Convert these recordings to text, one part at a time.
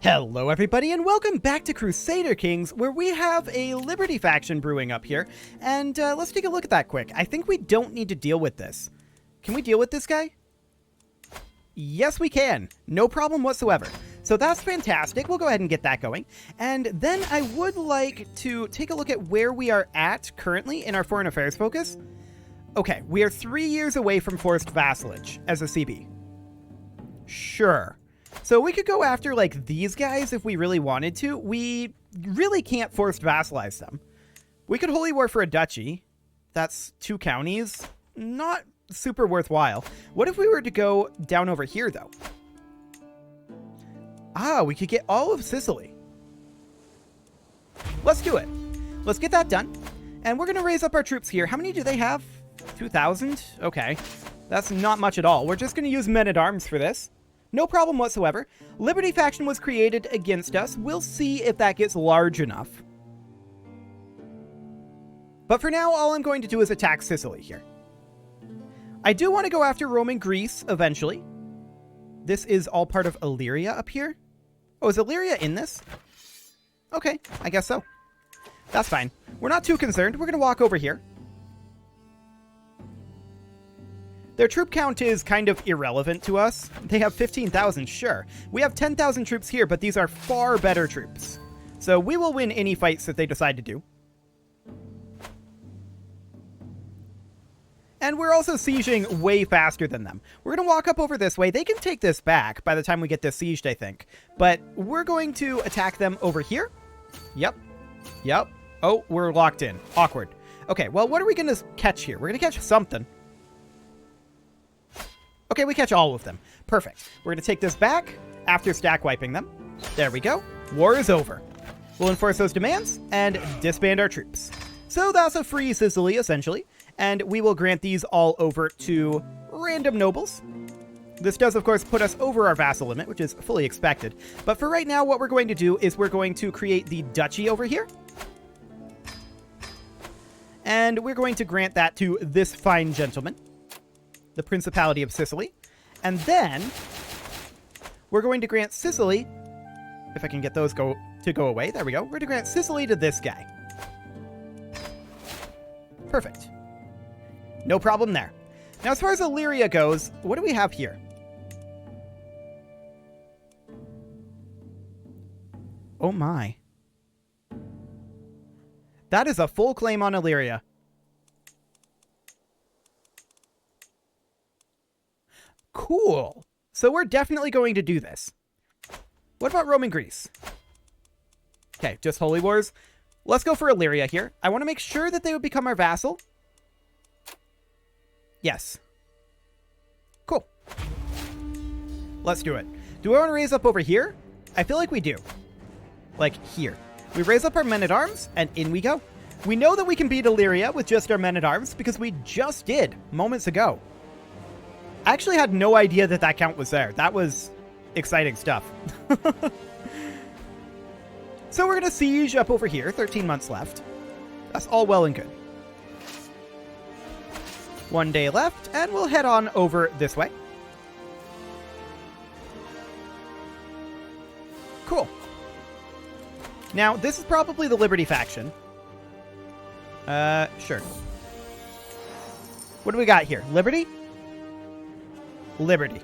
Hello everybody and welcome back to Crusader Kings, where we have a Liberty faction brewing up here, and let's take a look at that quick. I think we don't need to deal with this. Can we deal with this guy? Yes we can, no problem whatsoever. So that's fantastic, we'll go ahead and get that going. And then I would like to take a look at where we are at currently in our foreign affairs focus. Okay, we are 3 years away from forced vassalage as a CB. Sure. So we could go after, like, these guys if we really wanted to. We really can't forced vassalize them. We could holy war for a duchy. That's 2 counties. Not super worthwhile. What if we were to go down over here, though? Ah, we could get all of Sicily. Let's do it. Let's get that done. And we're going to raise up our troops here. How many do they have? 2,000? Okay. That's not much at all. We're just going to use men-at-arms for this. No problem whatsoever. Liberty faction was created against us. We'll see if that gets large enough. But for now, all I'm going to do is attack Sicily here. I do want to go after Roman Greece eventually. This is all part of Illyria up here. Oh, is Illyria in this? Okay, I guess so. That's fine. We're not too concerned. We're going to walk over here. Their troop count is kind of irrelevant to us. They have 15,000, sure. We have 10,000 troops here, but these are far better troops. So we will win any fights that they decide to do. And we're also sieging way faster than them. We're going to walk up over this way. They can take this back by the time we get this sieged, I think. But we're going to attack them over here. Yep. Yep. Oh, we're locked in. Awkward. Okay, well, what are we going to catch here? We're going to catch something. Okay, we catch all of them. Perfect. We're going to take this back after stack wiping them. There we go. War is over. We'll enforce those demands and disband our troops. So that's a free Sicily, essentially. And we will grant these all over to random nobles. This does, of course, put us over our vassal limit, which is fully expected. But for right now, what we're going to do is we're going to create the duchy over here. And we're going to grant that to this fine gentleman, the Principality of Sicily. And then we're going to grant Sicily, if I can get those to go away. There we go. We're going to grant Sicily to this guy. Perfect. No problem there. Now, as far as Illyria goes, what do we have here? Oh my. That is a full claim on Illyria. Cool. So we're definitely going to do this. What about Roman Greece? Okay, just holy wars. Let's go for Illyria here. I want to make sure that they would become our vassal. Yes. Cool. Let's do it. Do I want to raise up over here? I feel like we do. Like here. We raise up our men-at-arms, and in we go. We know that we can beat Illyria with just our men-at-arms because we just did moments ago. I actually had no idea that that count was there. That was exciting stuff. So we're going to siege up over here. 13 months left. That's all well and good. 1 day left, and we'll head on over this way. Cool. Now, this is probably the Liberty faction. Sure. What do we got here? Liberty? Liberty.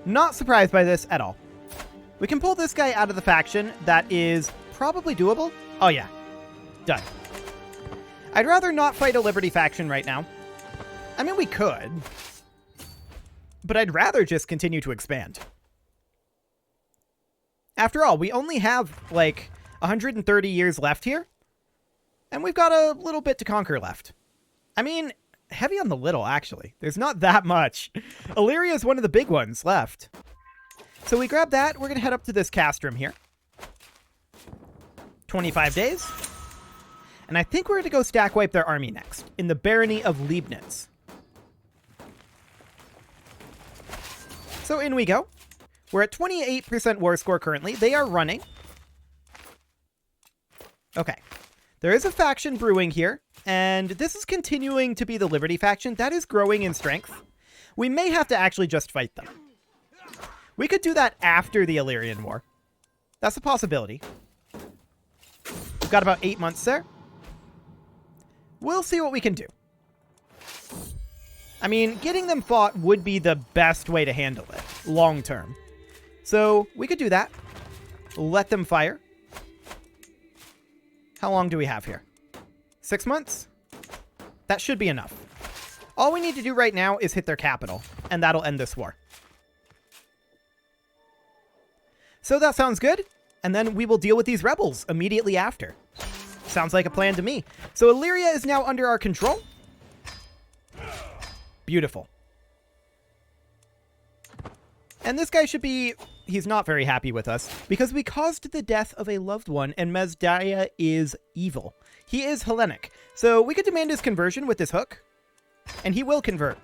Not surprised by this at all. We can pull this guy out of the faction. That is probably doable. Oh yeah. Done. I'd rather not fight a Liberty faction right now. I mean, we could. But I'd rather just continue to expand. After all, we only have, like, 130 years left here. And we've got a little bit to conquer left. I mean, heavy on the little, actually. There's not that much. Illyria is one of the big ones left. So we grab that. We're going to head up to this castrum here. 25 days. And I think we're going to go stack wipe their army next. In the barony of Leibnitz. So in we go. We're at 28% war score currently. They are running. Okay. There is a faction brewing here. And this is continuing to be the Liberty faction. That is growing in strength. We may have to actually just fight them. We could do that after the Illyrian War. That's a possibility. We've got about 8 months there. We'll see what we can do. I mean, getting them fought would be the best way to handle it, long term. So, we could do that. Let them fire. How long do we have here? 6 months? That should be enough. All we need to do right now is hit their capital, and that'll end this war. So that sounds good, and then we will deal with these rebels immediately after. Sounds like a plan to me. So Illyria is now under our control. Beautiful. And this guy should be... He's not very happy with us, because we caused the death of a loved one, and Mesdaia is evil. He is Hellenic, so we could demand his conversion with this hook, and he will convert.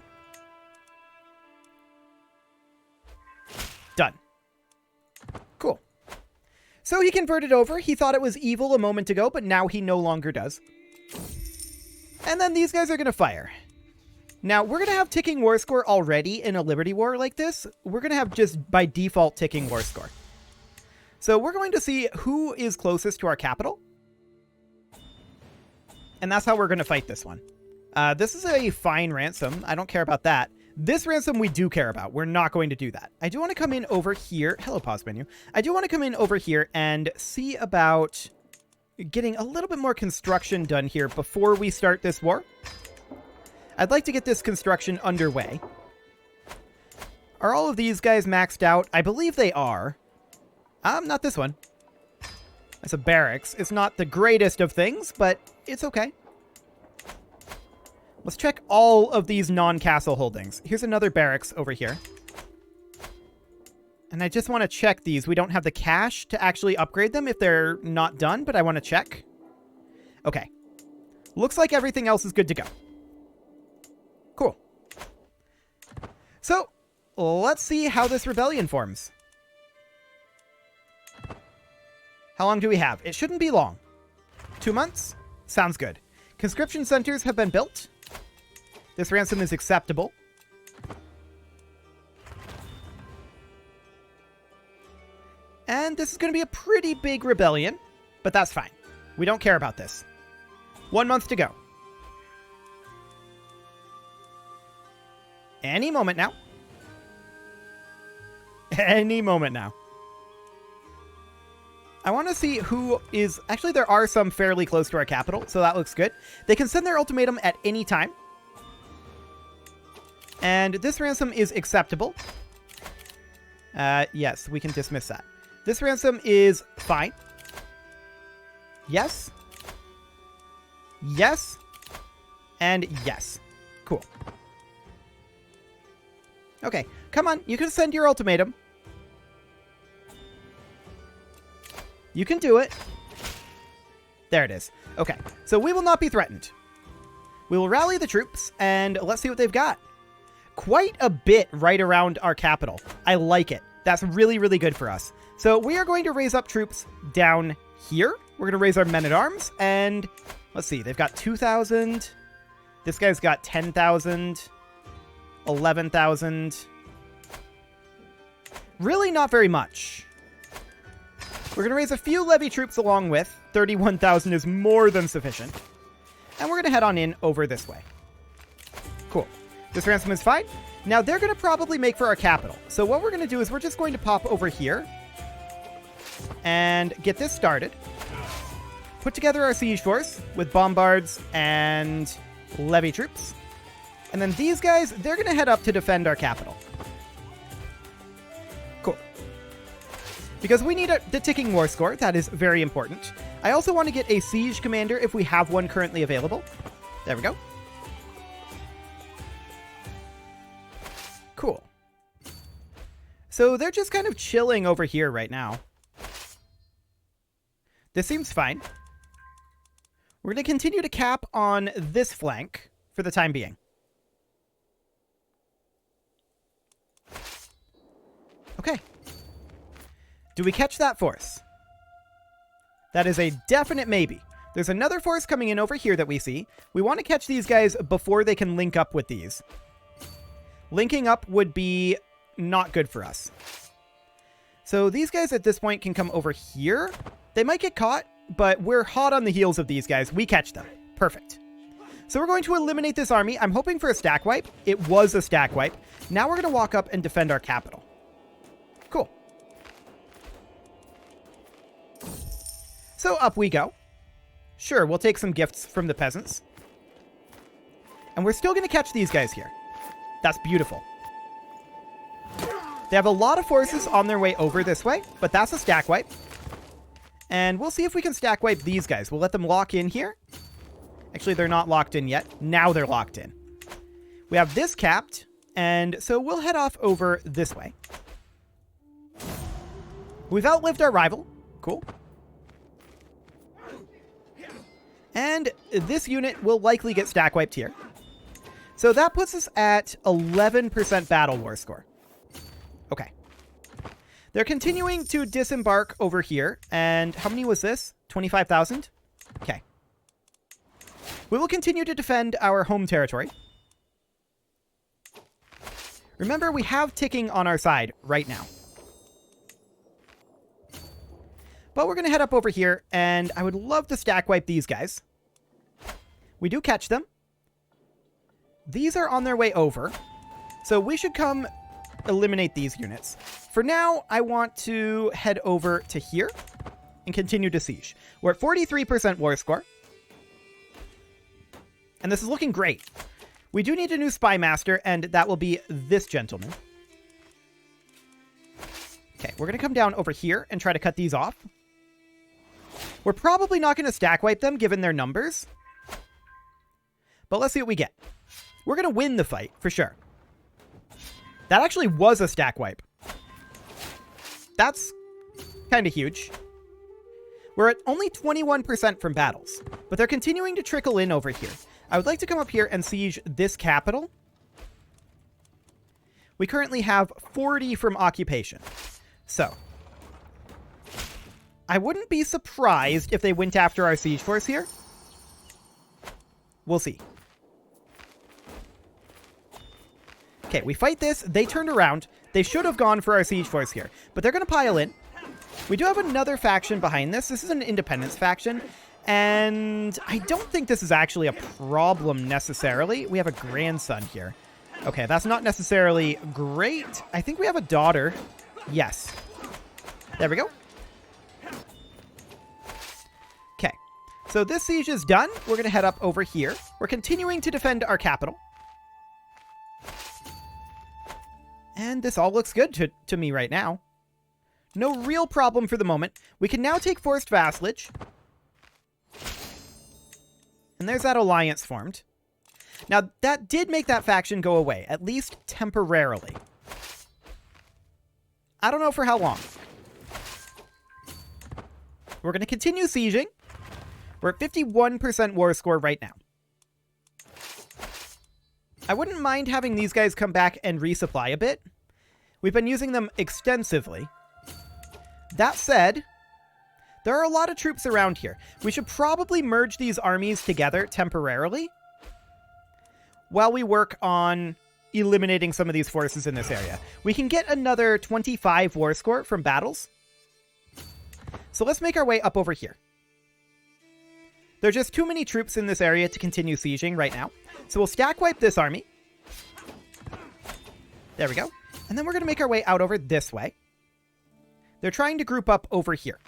Done. Cool. So he converted over. He thought it was evil a moment ago, but now he no longer does. And then these guys are going to fire. Now, we're going to have ticking war score already in a Liberty War like this. We're going to have just by default ticking war score. So we're going to see who is closest to our capital. And that's how we're going to fight this one. This is a fine ransom. I don't care about that. This ransom we do care about. We're not going to do that. I do want to come in over here. Hello, pause menu. I do want to come in over here and see about getting a little bit more construction done here before we start this war. I'd like to get this construction underway. Are all of these guys maxed out? I believe they are. Not this one. That's a barracks. It's not the greatest of things, but it's okay. Let's check all of these non-castle holdings. Here's another barracks over here. And I just want to check these. We don't have the cash to actually upgrade them if they're not done, but I want to check. Okay. Looks like everything else is good to go. Cool. So, let's see how this rebellion forms. How long do we have? It shouldn't be long. 2 months? Sounds good. Conscription centers have been built. This ransom is acceptable. And this is going to be a pretty big rebellion, but that's fine. We don't care about this. 1 month to go. Any moment now. Any moment now. I want to see who is... Actually, there are some fairly close to our capital, so that looks good. They can send their ultimatum at any time. And this ransom is acceptable. Yes, we can dismiss that. This ransom is fine. Yes. Yes. And yes. Cool. Okay, come on. You can send your ultimatum. You can do it. There it is. Okay, so we will not be threatened. We will rally the troops, and let's see what they've got. Quite a bit right around our capital. I like it. That's really, really good for us. So we are going to raise up troops down here. We're going to raise our men-at-arms, and let's see. They've got 2,000. This guy's got 10,000. 11,000. Really not very much. We're going to raise a few levy troops along with. 31,000 is more than sufficient. And we're going to head on in over this way. Cool. This ransom is fine. Now they're going to probably make for our capital. So what we're going to do is we're just going to pop over here and get this started. Put together our siege force with bombards and levy troops. And then these guys, they're going to head up to defend our capital. Cool. Because we need the ticking war score. That is very important. I also want to get a siege commander if we have one currently available. There we go. Cool. So they're just kind of chilling over here right now. This seems fine. We're going to continue to cap on this flank for the time being. Okay. Do we catch that force? That is a definite maybe. There's another force coming in over here that we see. We want to catch these guys before they can link up with these. Linking up would be not good for us. So these guys at this point can come over here. They might get caught, but we're hot on the heels of these guys. We catch them. Perfect. So we're going to eliminate this army. I'm hoping for a stack wipe. It was a stack wipe. Now we're going to walk up and defend our capital. Cool. So up we go. Sure, we'll take some gifts from the peasants. And we're still going to catch these guys here. That's beautiful. They have a lot of forces on their way over this way, but that's a stack wipe. And we'll see if we can stack wipe these guys. We'll let them lock in here. Actually, they're not locked in yet. Now they're locked in. We have this capped, and so we'll head off over this way. We've outlived our rival. Cool. And this unit will likely get stack wiped here. So that puts us at 11% battle war score. Okay. They're continuing to disembark over here. And how many was this? 25,000? Okay. We will continue to defend our home territory. Remember, we have ticking on our side right now. But we're going to head up over here, and I would love to stack wipe these guys. We do catch them. These are on their way over. So we should come eliminate these units. For now, I want to head over to here and continue to siege. We're at 43% war score. And this is looking great. We do need a new spy master, and that will be this gentleman. Okay, we're going to come down over here and try to cut these off. We're probably not going to stack wipe them, given their numbers. But let's see what we get. We're going to win the fight, for sure. That actually was a stack wipe. That's kind of huge. We're at only 21% from battles, but they're continuing to trickle in over here. I would like to come up here and siege this capital. We currently have 40 from occupation. So, I wouldn't be surprised if they went after our siege force here. We'll see. Okay, we fight this. They turned around. They should have gone for our siege force here, but they're going to pile in. We do have another faction behind this. This is an independence faction, and I don't think this is actually a problem necessarily. We have a grandson here. Okay, that's not necessarily great. I think we have a daughter. Yes. There we go. Okay, so this siege is done. We're going to head up over here. We're continuing to defend our capital. And this all looks good to me right now. No real problem for the moment. We can now take forced vassalage. And there's that alliance formed. Now, that did make that faction go away, at least temporarily. I don't know for how long. We're going to continue sieging. We're at 51% war score right now. I wouldn't mind having these guys come back and resupply a bit. We've been using them extensively. That said, there are a lot of troops around here. We should probably merge these armies together temporarily while we work on eliminating some of these forces in this area. We can get another 25 war score from battles. So let's make our way up over here. There are just too many troops in this area to continue sieging right now. So we'll stack wipe this army. There we go. And then we're going to make our way out over this way. They're trying to group up over here.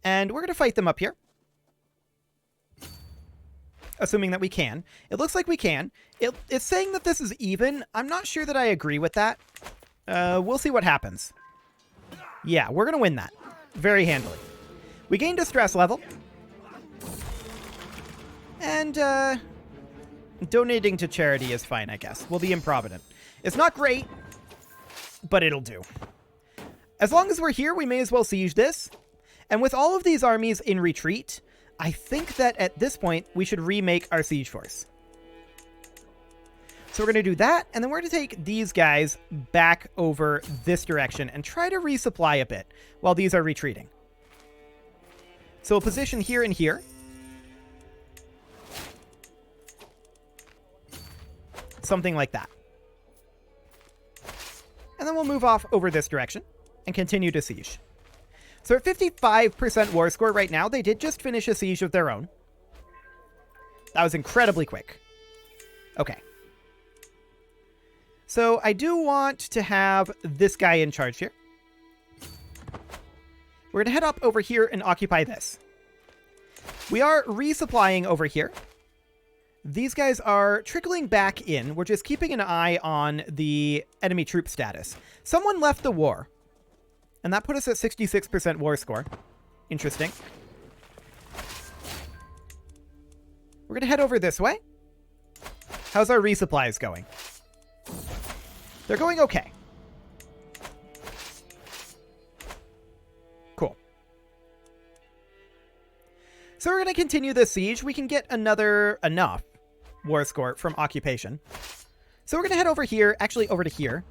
And we're going to fight them up here. Assuming that we can. It looks like we can. It's saying that this is even. I'm not sure that I agree with that. We'll see what happens. Yeah, we're going to win that. Very handily. We gained a stress level. And, donating to charity is fine, I guess. We'll be improvident. It's not great, but it'll do. As long as we're here, we may as well siege this. And with all of these armies in retreat, I think that at this point, we should remake our siege force. So we're going to do that, and then we're going to take these guys back over this direction and try to resupply a bit while these are retreating. So we'll position here and here. Something like that. And then we'll move off over this direction and continue to siege. So at 55% war score right now, they did just finish a siege of their own. That was incredibly quick. Okay. So I do want to have this guy in charge here. We're going to head up over here and occupy this. We are resupplying over here. These guys are trickling back in. We're just keeping an eye on the enemy troop status. Someone left the war. And that put us at 66% war score. Interesting. We're going to head over this way. How's our resupplies going? They're going okay. Cool. So we're going to continue this siege. We can get enough war score from occupation. So we're going to head over here, actually over to here.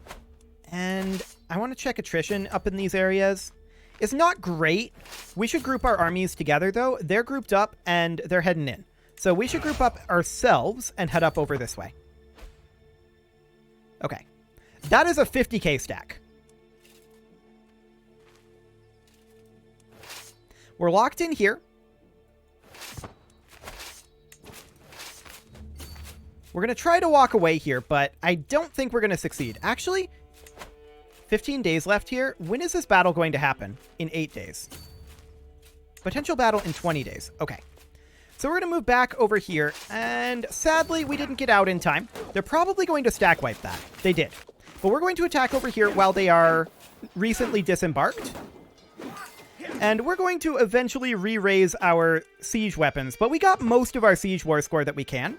And I want to check attrition up in these areas. It's not great. We should group our armies together, though. They're grouped up, and they're heading in. So we should group up ourselves and head up over this way. Okay. That is a 50k stack. We're locked in here. We're going to try to walk away here, but I don't think we're going to succeed. Actually, 15 days left here. When is this battle going to happen? In 8 days. Potential battle in 20 days. Okay. So we're going to move back over here, and sadly, we didn't get out in time. They're probably going to stack wipe that. They did. But we're going to attack over here while they are recently disembarked. And we're going to eventually re-raise our siege weapons, but we got most of our siege war score that we can.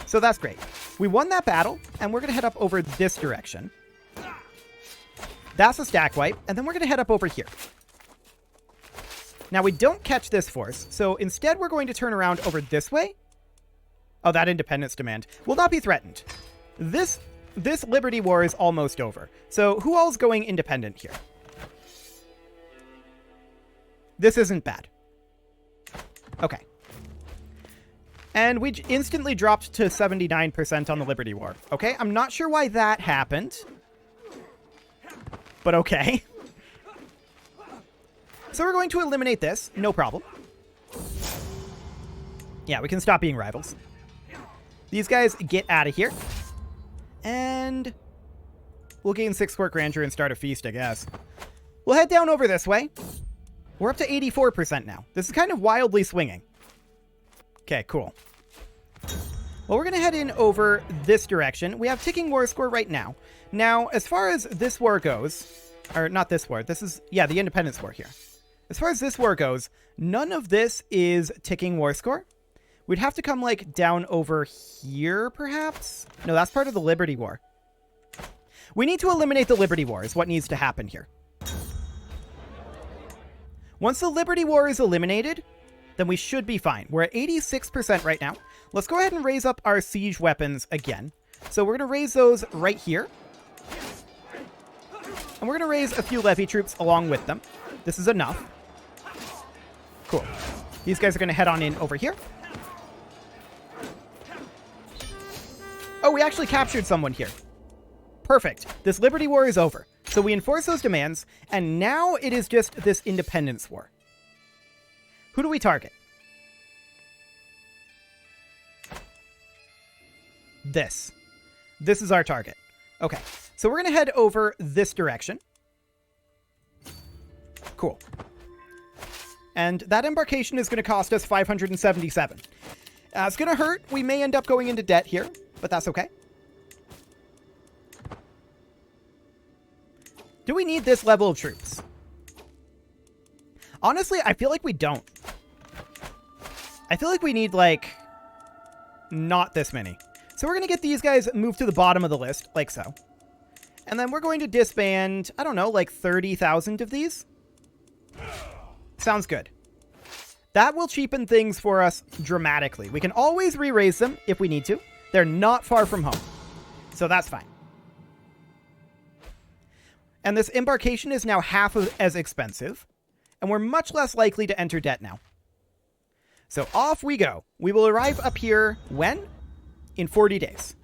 So that's great. We won that battle, and we're going to head up over this direction. That's a stack wipe, and then we're going to head up over here. Now, we don't catch this force, so instead we're going to turn around over this way. Oh, that independence demand will not be threatened. This Liberty War is almost over. So who all's going independent here? This isn't bad. Okay. And we instantly dropped to 79% on the Liberty War. Okay, I'm not sure why that happened. But okay. So we're going to eliminate this. No problem. Yeah, we can stop being rivals. These guys get out of here. And we'll gain 6 court grandeur and start a feast, I guess. We'll head down over this way. We're up to 84% now. This is kind of wildly swinging. Okay, cool. Well, we're going to head in over this direction. We have ticking war score right now. Now, as far as this war goes, or not this war, this is, yeah, the independence war here. As far as this war goes, none of this is ticking war score. We'd have to come, like, down over here, perhaps? No, that's part of the Liberty War. We need to eliminate the Liberty War is what needs to happen here. Once the Liberty War is eliminated, then we should be fine. We're at 86% right now. Let's go ahead and raise up our siege weapons again. So we're going to raise those right here. And we're going to raise a few levy troops along with them. This is enough. Cool. These guys are going to head on in over here. Oh, we actually captured someone here. Perfect. This Liberty War is over. So we enforce those demands, and now it is just this independence war. Who do we target? This. This is our target. Okay. So we're going to head over this direction. Cool. And that embarkation is going to cost us 577. It's going to hurt. We may end up going into debt here, but that's okay. Do we need this level of troops? Honestly, I feel like we don't. I feel like we need, like, not this many. So we're going to get these guys moved to the bottom of the list, like so. And then we're going to disband, I don't know, like 30,000 of these. Sounds good. That will cheapen things for us dramatically. We can always re-raise them if we need to. They're not far from home. So that's fine. And this embarkation is now half as expensive. And we're much less likely to enter debt now. So off we go. We will arrive up here when? In 40 days.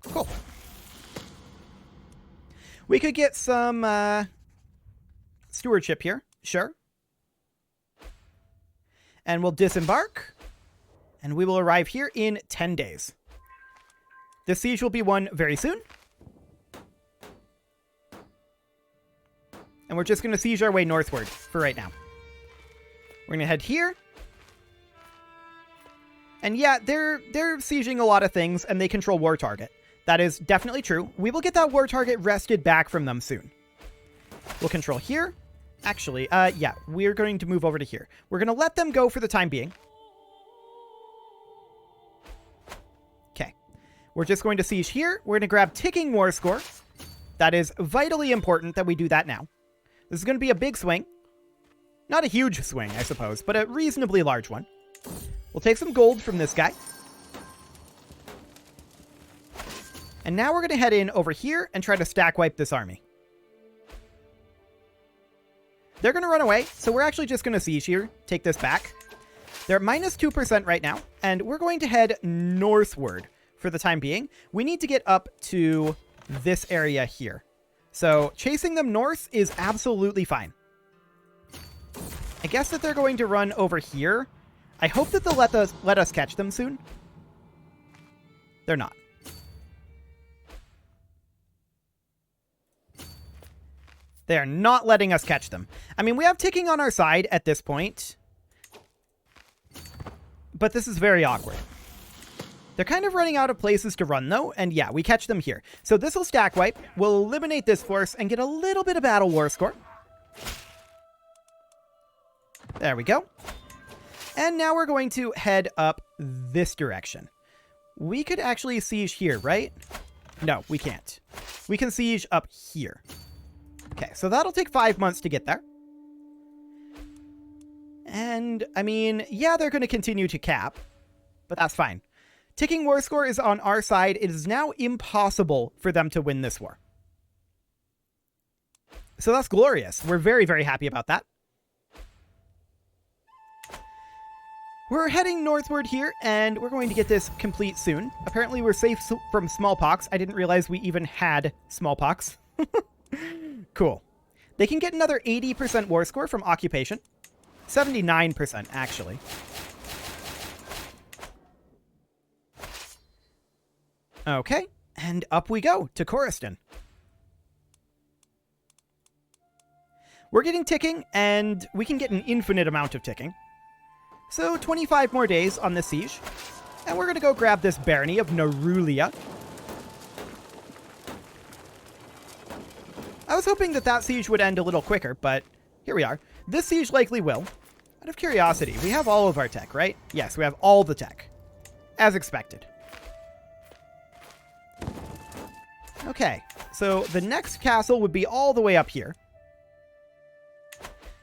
Cool. We could get some stewardship here. Sure. And we'll disembark. And we will arrive here in 10 days. This siege will be won very soon. And we're just going to siege our way northward for right now. We're going to head here. And yeah, they're sieging a lot of things, and they control war target. That is definitely true. We will get that war target wrested back from them soon. We'll control here. Actually, yeah, we're going to move over to here. We're going to let them go for the time being. Okay. We're just going to siege here. We're going to grab ticking war score. That is vitally important that we do that now. This is going to be a big swing. Not a huge swing, I suppose, but a reasonably large one. We'll take some gold from this guy. And now we're going to head in over here and try to stack wipe this army. They're going to run away, so we're actually just going to siege here, take this back. They're at minus 2% right now, and we're going to head northward for the time being. We need to get up to this area here. So chasing them north is absolutely fine. I guess that they're going to run over here. I hope that they'll let us catch them soon. They're not. They are not letting us catch them. I mean, we have ticking on our side at this point. But this is very awkward. They're kind of running out of places to run, though. And yeah, we catch them here. So this will stack wipe. We'll eliminate this force and get a little bit of battle war score. There we go. And now we're going to head up this direction. We could actually siege here, right? No, we can't. We can siege up here. Okay, so that'll take 5 months to get there. And, I mean, yeah, they're going to continue to cap, but that's fine. Ticking war score is on our side. It is now impossible for them to win this war. So that's glorious. We're very, very happy about that. We're heading northward here, and we're going to get this complete soon. Apparently, we're safe from smallpox. I didn't realize we even had smallpox. Cool. They can get another 80% war score from occupation. 79%, actually. Okay, and up we go to Khoristan. We're getting ticking, and we can get an infinite amount of ticking. So 25 more days on this siege. And we're going to go grab this barony of Narulia. I was hoping that that siege would end a little quicker, but here we are. This siege likely will. Out of curiosity, we have all of our tech, right? Yes, we have all the tech. As expected. Okay, so the next castle would be all the way up here.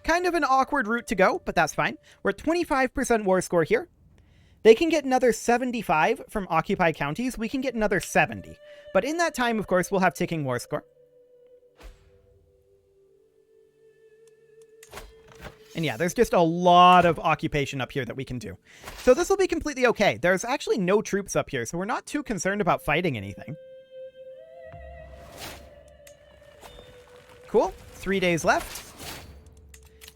Kind of an awkward route to go, but that's fine. We're at 25% war score here. They can get another 75 from occupied counties. We can get another 70. But in that time, of course, we'll have ticking war score. And yeah, there's just a lot of occupation up here that we can do. So this will be completely okay. There's actually no troops up here, so we're not too concerned about fighting anything. Cool. 3 days left.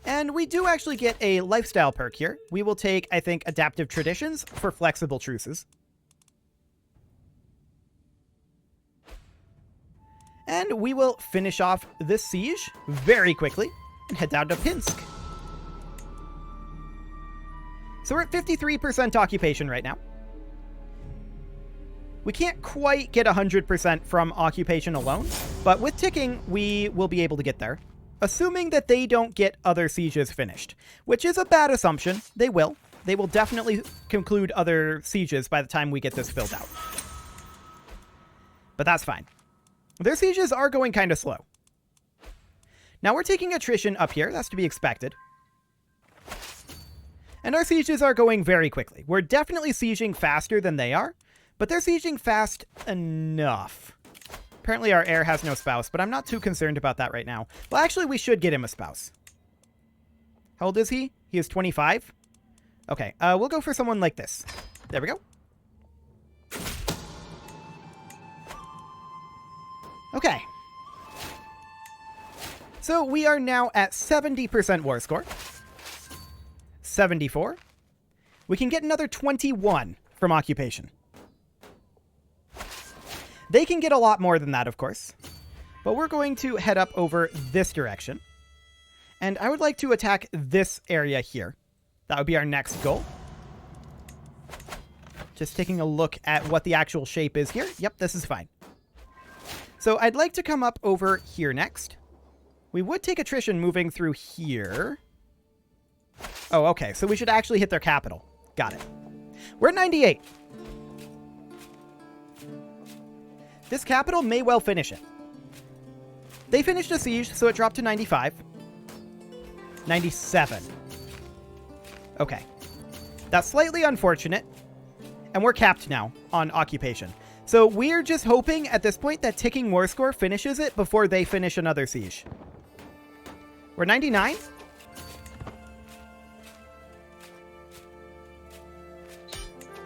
And we do actually get a lifestyle perk here. We will take, I think, adaptive traditions for flexible truces. And we will finish off this siege very quickly and head down to Pinsk. So we're at 53% occupation right now. We can't quite get 100% from occupation alone, but with ticking, we will be able to get there. Assuming that they don't get other sieges finished, which is a bad assumption. They will. They will definitely conclude other sieges by the time we get this filled out. But that's fine. Their sieges are going kind of slow. Now we're taking attrition up here. That's to be expected. And our sieges are going very quickly. We're definitely sieging faster than they are, but they're sieging fast enough. Apparently our heir has no spouse, but I'm not too concerned about that right now. Well, actually, we should get him a spouse. How old is he? He is 25? Okay, we'll go for someone like this. There we go. Okay. So we are now at 70% war score. 74. We can get another 21 from occupation. They can get a lot more than that, of course. But we're going to head up over this direction. And I would like to attack this area here. That would be our next goal. Just taking a look at what the actual shape is here. Yep, this is fine. So I'd like to come up over here next. We would take attrition moving through here. Oh, okay. So we should actually hit their capital. Got it. We're at 98. This capital may well finish it. They finished a siege, so it dropped to 95. 97. Okay. That's slightly unfortunate. And we're capped now on occupation. So we're just hoping at this point that ticking war score finishes it before they finish another siege. We're 99.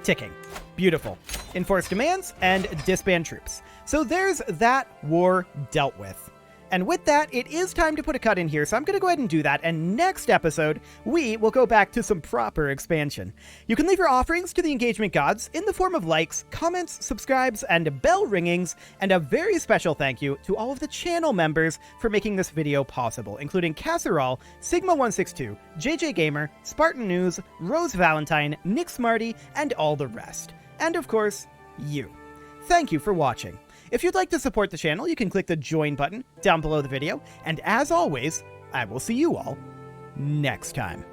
Ticking. Beautiful. Enforce demands and disband troops. So there's that war dealt with. And with that, it is time to put a cut in here, so I'm going to go ahead and do that, and next episode, we will go back to some proper expansion. You can leave your offerings to the engagement gods in the form of likes, comments, subscribes, and bell ringings, and a very special thank you to all of the channel members for making this video possible, including Casserole, Sigma162, JJ Gamer, Spartan News, Rose Valentine, Nick Smarty, and all the rest. And of course, you. Thank you for watching. If you'd like to support the channel, you can click the join button down below the video, and as always, I will see you all next time.